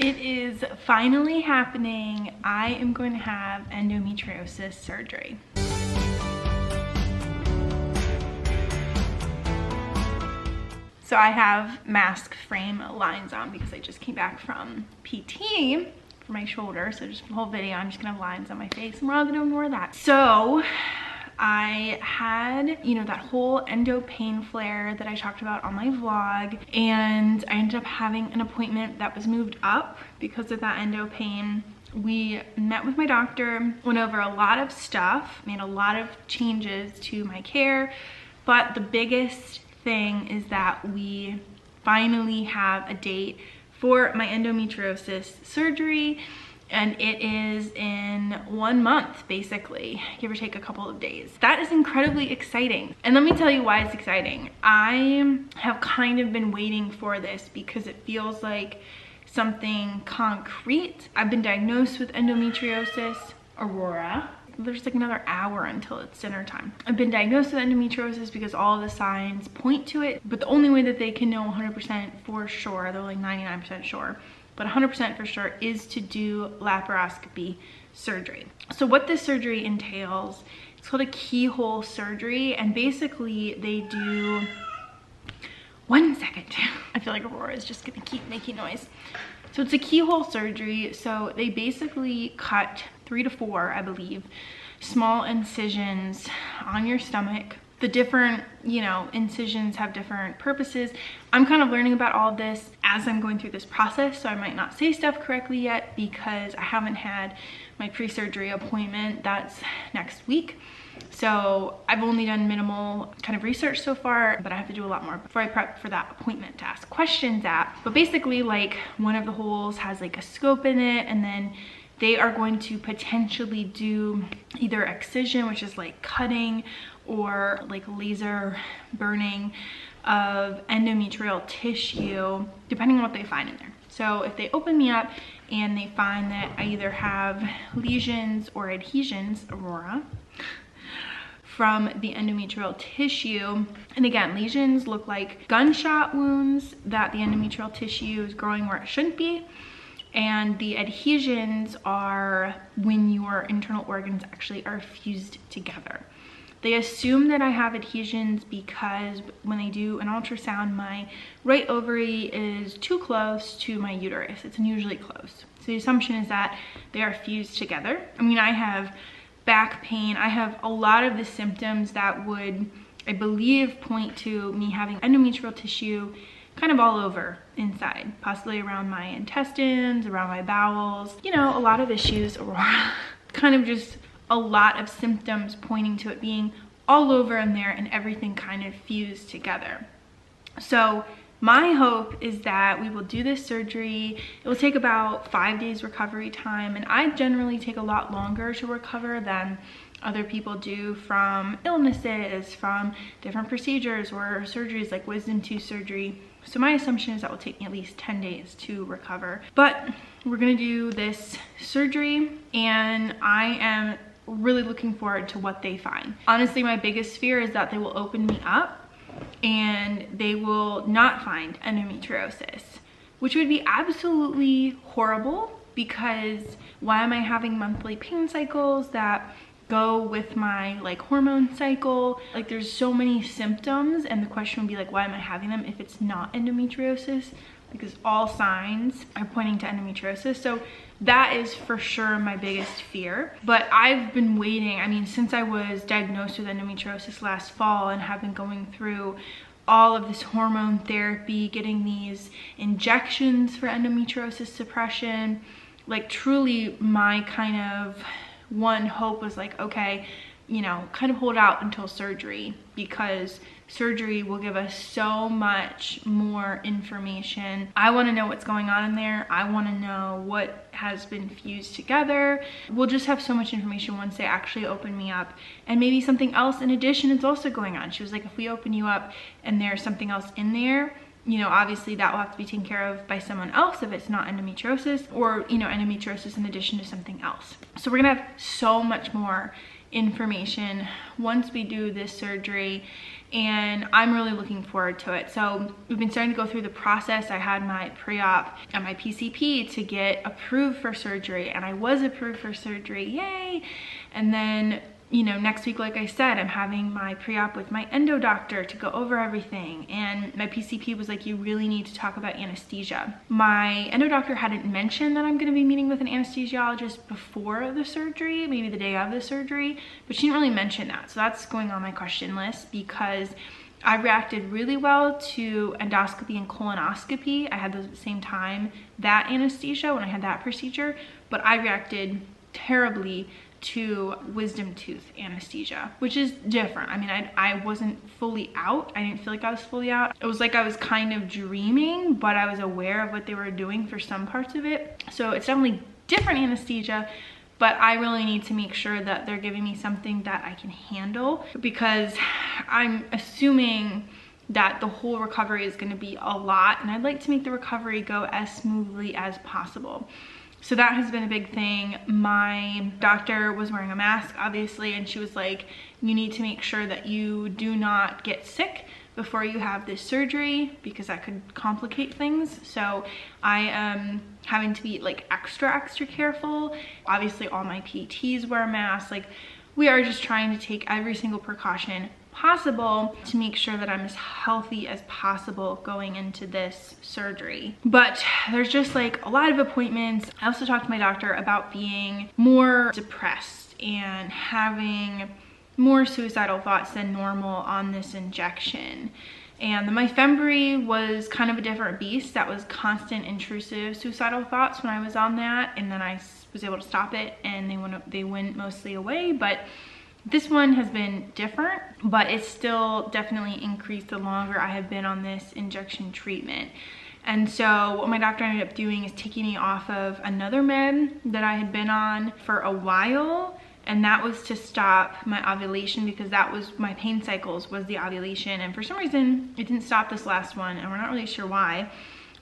It is finally happening. I am going to have endometriosis surgery. So I have mask frame lines on because I just came back from PT for my shoulder. So just the whole video, I'm just gonna have lines on my face and we're all gonna ignore that. So I had, you know, that whole endo pain flare that I talked about on my vlog, and I ended up having an appointment that was moved up because of that endo pain. We met with my doctor, went over a lot of stuff, made a lot of changes to my care, but the biggest thing is that we finally have a date for my endometriosis surgery, and it is in 1 month, basically, give or take a couple of days. That is incredibly exciting. And let me tell you why it's exciting. I have kind of been waiting for this because it feels like something concrete. I've been diagnosed with endometriosis, Aurora. There's like another hour until it's dinner time. I've been diagnosed with endometriosis because all of the signs point to it, but the only way that they can know 100% for sure, they're like 99% sure, but 100% for sure, is to do laparoscopy surgery. So what this surgery entails, it's called a keyhole surgery, and basically they do, 1 second, I feel like Aurora is just gonna keep making noise. So it's a keyhole surgery, so they basically cut 3 to 4, I believe, small incisions on your stomach. The different, you know, incisions have different purposes. I'm kind of learning about all of this as I'm going through this process, so I might not say stuff correctly yet because I haven't had my pre-surgery appointment. That's next week. So I've only done minimal kind of research so far, but I have to do a lot more before I prep for that appointment to ask questions at. But basically, like, one of the holes has like a scope in it, and then they are going to potentially do either excision, which is like cutting, or like laser burning of endometrial tissue, depending on what they find in there. So if they open me up and they find that I either have lesions or adhesions, Aurora, from the endometrial tissue, and again, lesions look like gunshot wounds that the endometrial tissue is growing where it shouldn't be, and the adhesions are when your internal organs actually are fused together. They assume that I have adhesions because when they do an ultrasound, my right ovary is too close to my uterus. It's unusually close. So the assumption is that they are fused together. I mean, I have back pain. I have a lot of the symptoms that would, I believe, point to me having endometrial tissue kind of all over inside, possibly around my intestines, around my bowels. You know, a lot of issues, Aurora, kind of just a lot of symptoms pointing to it being all over in there and everything kind of fused together. So my hope is that we will do this surgery. It will take about 5 days recovery time, and I generally take a lot longer to recover than other people do from illnesses, from different procedures or surgeries like wisdom tooth surgery. So my assumption is that will take me at least 10 days to recover. But we're gonna do this surgery, and I am really looking forward to what they find. Honestly, my biggest fear is that they will open me up and they will not find endometriosis, which would be absolutely horrible, because why am I having monthly pain cycles that go with my like hormone cycle? Like, there's so many symptoms, and the question would be like, why am I having them if it's not endometriosis? Because all signs are pointing to endometriosis. So that is for sure my biggest fear. But I've been waiting, I mean, since I was diagnosed with endometriosis last fall and have been going through all of this hormone therapy, getting these injections for endometriosis suppression. Like, truly my kind of one hope was like, okay, you know, kind of hold out until surgery, because surgery will give us so much more information. I want to know what's going on in there. I want to know what has been fused together. We'll just have so much information once they actually open me up. And maybe something else in addition is also going on. She was like, if we open you up and there's something else in there, you know, obviously that will have to be taken care of by someone else if it's not endometriosis, or, you know, endometriosis in addition to something else. So we're gonna have so much more information once we do this surgery. and I'm really looking forward to it. So we've been starting to go through the process. I had my pre-op and my PCP to get approved for surgery, and I was approved for surgery, yay. And then, you know, next week, like I said, I'm having my pre-op with my endo doctor to go over everything. And my PCP was like, you really need to talk about anesthesia. My endo doctor hadn't mentioned that I'm gonna be meeting with an anesthesiologist before the surgery, maybe the day of the surgery, but she didn't really mention that. So that's going on my question list, because I reacted really well to endoscopy and colonoscopy. I had those at the same time, that anesthesia, when I had that procedure, but I reacted terribly to wisdom tooth anesthesia, which is different. I mean, I wasn't fully out. I didn't feel like I was fully out. It was like I was kind of dreaming, but I was aware of what they were doing for some parts of it. So it's definitely different anesthesia, but I really need to make sure that they're giving me something that I can handle, because I'm assuming that the whole recovery is going to be a lot, and I'd like to make the recovery go as smoothly as possible. So that has been a big thing. My doctor was wearing a mask, obviously, and she was like, you need to make sure that you do not get sick before you have this surgery, because that could complicate things. So I am having to be like extra careful. Obviously all my PTs wear masks. Like, we are just trying to take every single precaution possible to make sure that I'm as healthy as possible going into this surgery. But there's just like a lot of appointments. I also talked to my doctor about being more depressed and having more suicidal thoughts than normal on this injection. And the Myfembree was kind of a different beast. That was constant intrusive suicidal thoughts when I was on that, and then I was able to stop it and they went mostly away. But this one has been different, but it's still definitely increased the longer I have been on this injection treatment. And so what my doctor ended up doing is taking me off of another med that I had been on for a while, and that was to stop my ovulation, because that was my pain cycles, was the ovulation. And for some reason it didn't stop this last one, and we're not really sure why.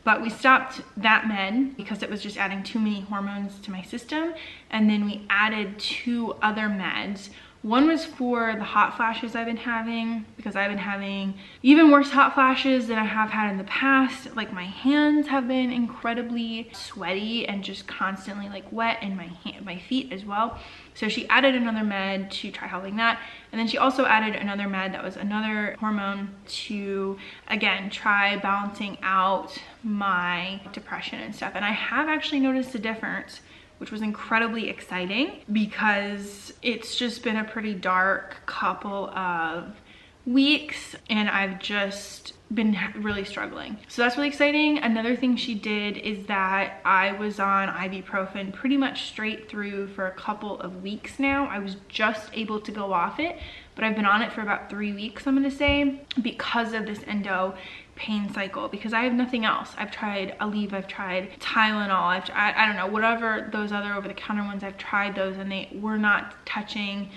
But we stopped that med because it was just adding too many hormones to my system. And then we added 2 other meds. One was for the hot flashes I've been having, because I've been having even worse hot flashes than I have had in the past. Like, my hands have been incredibly sweaty and just constantly like wet, and my feet as well. So she added another med to try helping that. And then she also added another med that was another hormone to, again, try balancing out my depression and stuff. And I have actually noticed a difference, which was incredibly exciting, because it's just been a pretty dark couple of weeks and I've just been really struggling. So that's really exciting. Another thing she did is that I was on ibuprofen pretty much straight through for a couple of weeks now. I was just able to go off it, but I've been on it for about 3 weeks, I'm gonna say, because of this endo pain cycle, because I have nothing else. I've tried Aleve, I've tried Tylenol, I don't know, whatever those other over-the-counter ones, I've tried those and they were not touching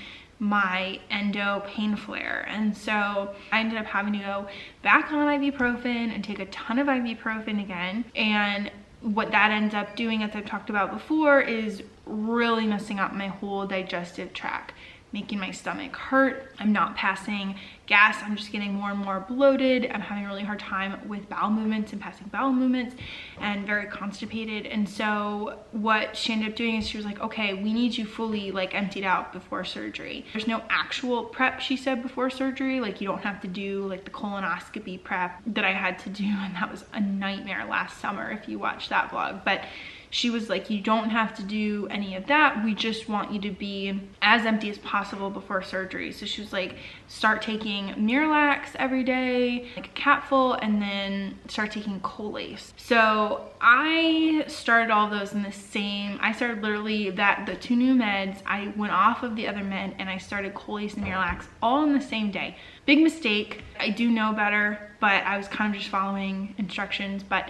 my endo pain flare. And so I ended up having to go back on ibuprofen and take a ton of ibuprofen again. And what that ends up doing, as I've talked about before, is really messing up my whole digestive tract, making my stomach hurt. I'm not passing gas. I'm just getting more and more bloated. I'm having a really hard time with bowel movements and passing bowel movements, and very constipated. And so what she ended up doing is she was like, okay, we need you fully like emptied out before surgery. There's no actual prep, she said, before surgery. Like, you don't have to do like the colonoscopy prep that I had to do, and that was a nightmare last summer if you watch that vlog. But she was like, you don't have to do any of that. We just want you to be as empty as possible before surgery. So she was like, start taking Miralax every day, like a capful, and then start taking Colace. So I started all those in the same, I started literally the 2 new meds. I went off of the other med and I started Colace and Miralax all in the same day. Big mistake. I do know better, but I was kind of just following instructions, but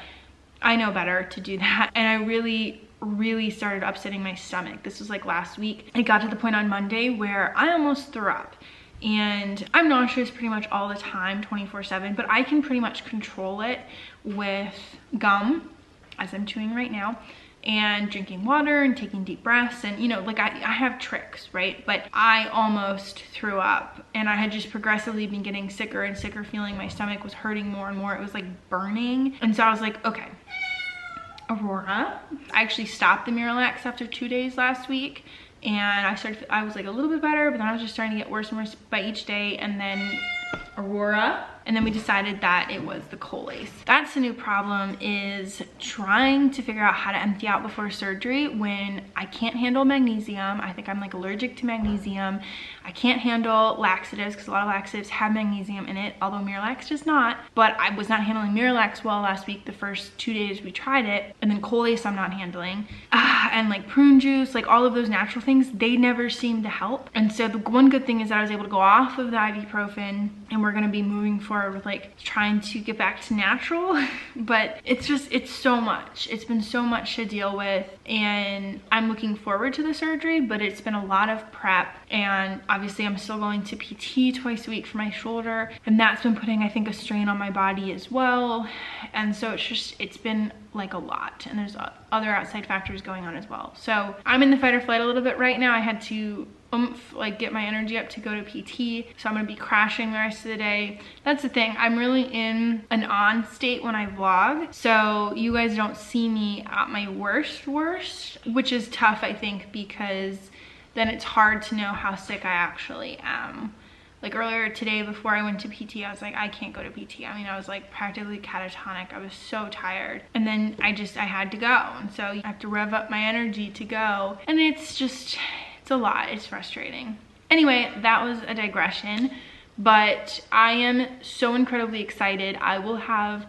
I know better to do that. And I really started upsetting my stomach. This was like last week. It got to the point on Monday where I almost threw up. And I'm nauseous pretty much all the time, 24/7, but I can pretty much control it with gum, as I'm chewing right now, and drinking water and taking deep breaths. And, you know, like I have tricks, right? But I almost threw up, and I had just progressively been getting sicker and sicker, feeling my stomach was hurting more and more. It was like burning. And so I was like, okay, Aurora. I actually stopped the Miralax after 2 days last week, and I was like a little bit better, but then I was just starting to get worse and worse by each day. And then Aurora, and then we decided that it was the Colace. That's the new problem, is trying to figure out how to empty out before surgery when I can't handle magnesium. I think I'm like allergic to magnesium. I can't handle laxatives because a lot of laxatives have magnesium in it, although Miralax does not. But I was not handling Miralax well last week, the first 2 days we tried it. And then Colace I'm not handling. And like prune juice, like all of those natural things, they never seem to help. And so the one good thing is that I was able to go off of the ibuprofen, and we're gonna be moving forward with like trying to get back to natural. But it's so much. It's been so much to deal with, and I'm looking forward to the surgery, but it's been a lot of prep. And obviously I'm still going to PT twice a week for my shoulder, and that's been putting, I think, a strain on my body as well. And so it's been like a lot, and there's other outside factors going on as well. So I'm in the fight or flight a little bit right now. I had to like get my energy up to go to PT, so I'm gonna be crashing the rest of the day. That's the thing, I'm really in an on state when I vlog, so you guys don't see me at my worst, which is tough, I think, because then it's hard to know how sick I actually am. Like earlier today before I went to PT, I was like, I can't go to PT. I mean, I was like practically catatonic. I was so tired. And then I had to go. And so I have to rev up my energy to go. And it's a lot. It's frustrating. Anyway, that was a digression, but I am so incredibly excited. I will have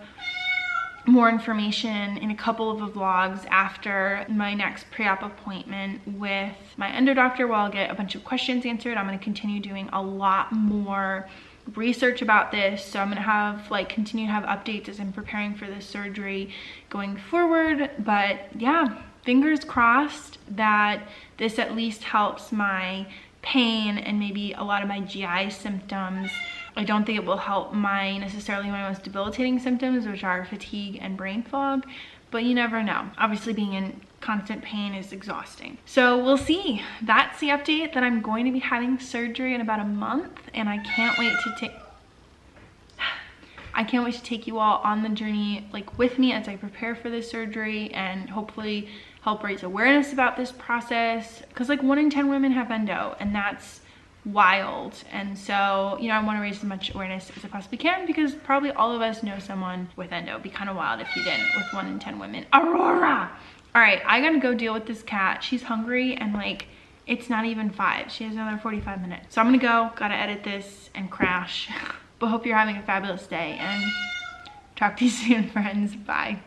more information in a couple of the vlogs after my next pre-op appointment with my endo doctor, where I'll get a bunch of questions answered. I'm going to continue doing a lot more research about this, so I'm going to have continue to have updates as I'm preparing for this surgery going forward. But yeah, fingers crossed that this at least helps my pain and maybe a lot of my GI symptoms. I don't think it will help necessarily my most debilitating symptoms, which are fatigue and brain fog, but you never know. Obviously being in constant pain is exhausting. So we'll see. That's the update, that I'm going to be having surgery in about a month, and I can't wait to take you all on the journey with me as I prepare for this surgery, and hopefully help raise awareness about this process, because 1 in 10 women have endo, and that's wild. And so, you know, I want to raise as much awareness as I possibly can, because probably all of us know someone with endo. It'd be kind of wild if you didn't, with 1 in 10 women. Aurora! All right, I gotta go deal with this cat. She's hungry, and it's not even 5. She has another 45 minutes. So I'm gonna go, gotta edit this and crash. But hope you're having a fabulous day, and talk to you soon, friends. Bye.